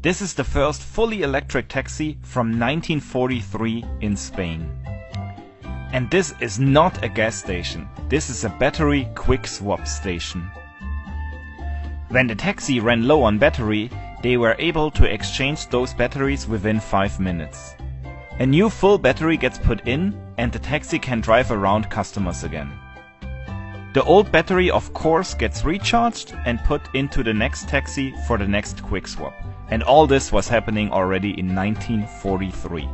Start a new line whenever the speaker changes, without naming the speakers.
This is the first fully electric taxi from 1943 in Spain. And this is not a gas station, this is a battery quick swap station. When the taxi ran low on battery, they were able to exchange those batteries within 5 minutes. A new full battery gets put in and the taxi can drive around customers again. The old battery of course gets recharged and put into the next taxi for the next quick swap. And all this was happening already in 1943.